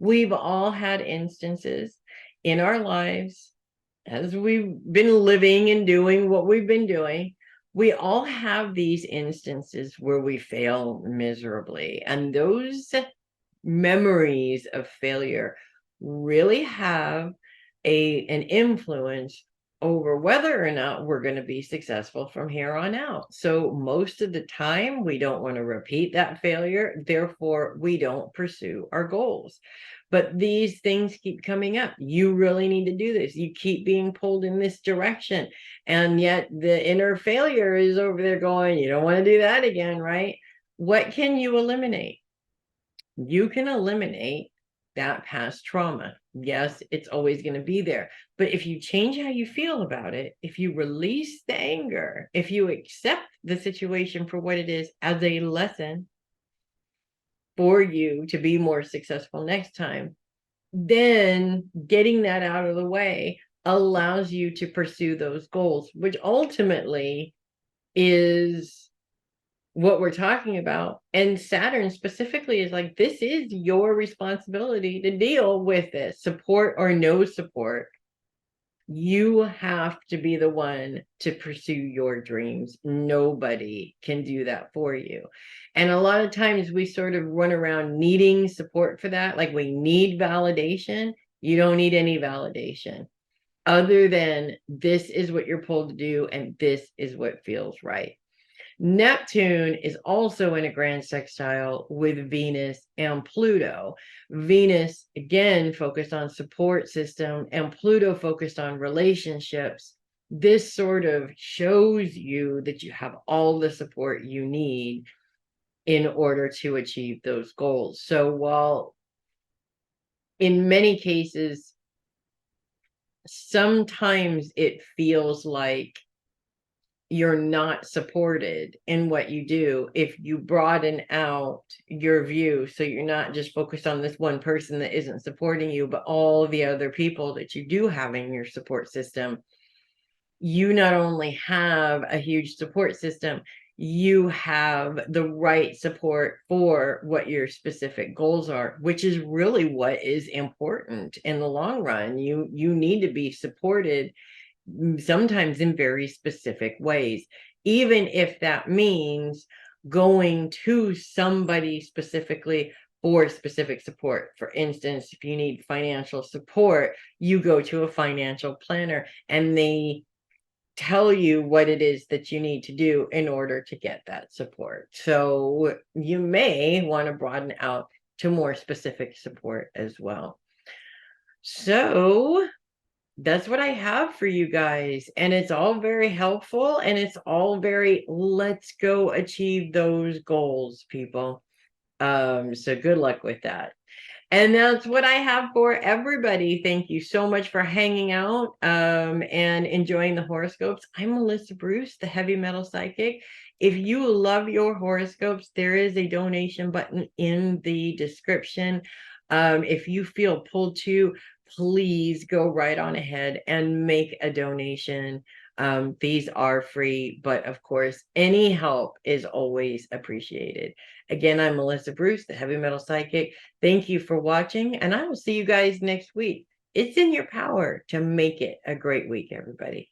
we've all had instances in our lives as we've been living and doing what we've been doing. We all have these instances where we fail miserably, and those memories of failure really have an influence over whether or not we're going to be successful from here on out. So most of the time, we don't want to repeat that failure. Therefore, we don't pursue our goals. But these things keep coming up. You really need to do this. You keep being pulled in this direction. And yet the inner failure is over there going, you don't want to do that again, right? What can you eliminate? You can eliminate that past trauma. Yes, it's always going to be there. But if you change how you feel about it, if you release the anger, if you accept the situation for what it is as a lesson for you to be more successful next time, then getting that out of the way allows you to pursue those goals, which ultimately is what we're talking about. And Saturn specifically is like, this is your responsibility to deal with this, support or no support. You have to be the one to pursue your dreams. Nobody can do that for you. And a lot of times we sort of run around needing support for that. Like, we need validation. You don't need any validation other than this is what you're pulled to do, and this is what feels right. Neptune is also in a grand sextile with Venus and Pluto. Venus, again, focused on support system, and Pluto focused on relationships. This sort of shows you that you have all the support you need in order to achieve those goals. So while in many cases, sometimes it feels like you're not supported in what you do if you broaden out your view, so you're not just focused on this one person that isn't supporting you, but all the other people that you do have in your support system. You not only have a huge support system, you have the right support for what your specific goals are, which is really what is important in the long run. You need to be supported, sometimes in very specific ways, even if that means going to somebody specifically for specific support. For instance, if you need financial support, you go to a financial planner and they tell you what it is that you need to do in order to get that support. So you may want to broaden out to more specific support as well. So that's what I have for you guys. And it's all very helpful, and it's all very, let's go achieve those goals, people. So good luck with that. And that's what I have for everybody. Thank you so much for hanging out and enjoying the horoscopes. I'm Melissa Bruce, the Heavy Metal Psychic. If you love your horoscopes, there is a donation button in the description. If you feel pulled to, please go right on ahead and make a donation. These are free, but of course, any help is always appreciated. Again, I'm Melissa Bruce, the Heavy Metal Psychic. Thank you for watching, and I will see you guys next week. It's in your power to make it a great week, everybody.